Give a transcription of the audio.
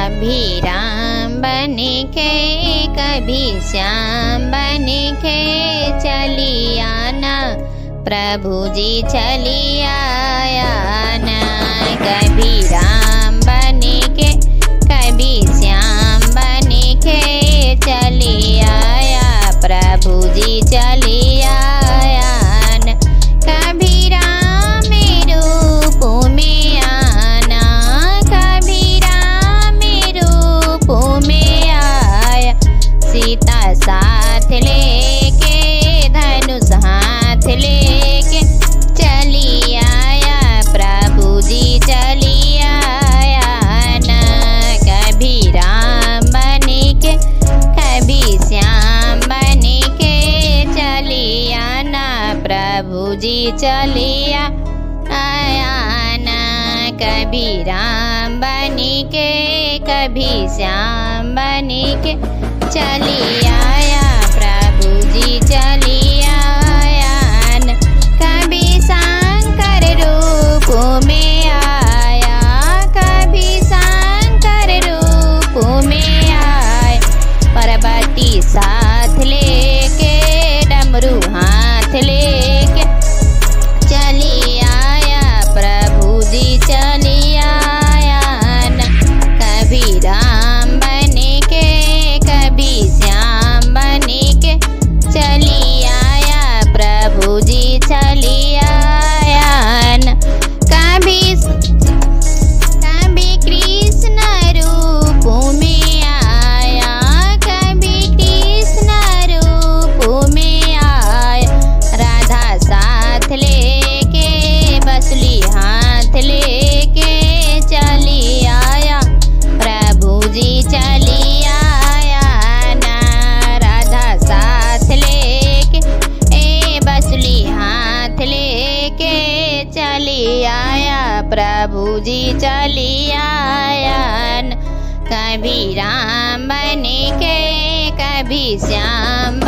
कभी राम बन के कभी श्याम बन के चली आना, प्रभु जी चली आना। कभी राम बन के कभी श्याम बन के चली आया, प्रभु जी चली आया न। कभी राम रूप में आना, कभी राम रूप में आया, सीता साथ लेके धनुष हाथ लेके चली आया, प्रभु जी चली आया न। कभी राम बन के कभी श्याम बन के चली आना, प्रभु जी चली आया न। कभी राम बन के कभी श्याम बन के चली आया, प्रभु जी चली आया न। कभी शंकर रूप में आया, कभी शंकर रूप में आया, पार्वती साथ लेके डमरू हाथ लेके चली आया, प्रभु जी चली आया न। कभी राम बन के कभी श्याम बन के चली आया, प्रभु जी चली आया न। कभी कृष्ण रूप में आया, कभी कृष्ण रूप में आया, राधा साथ लेके बसुली हाथ लेके चली आया, प्रभु जी चली आया ना। राधा साथ लेके बसुली हाथ लेके चली आया, प्रभु जी चली आया न। कभी राम बन के कभी श्याम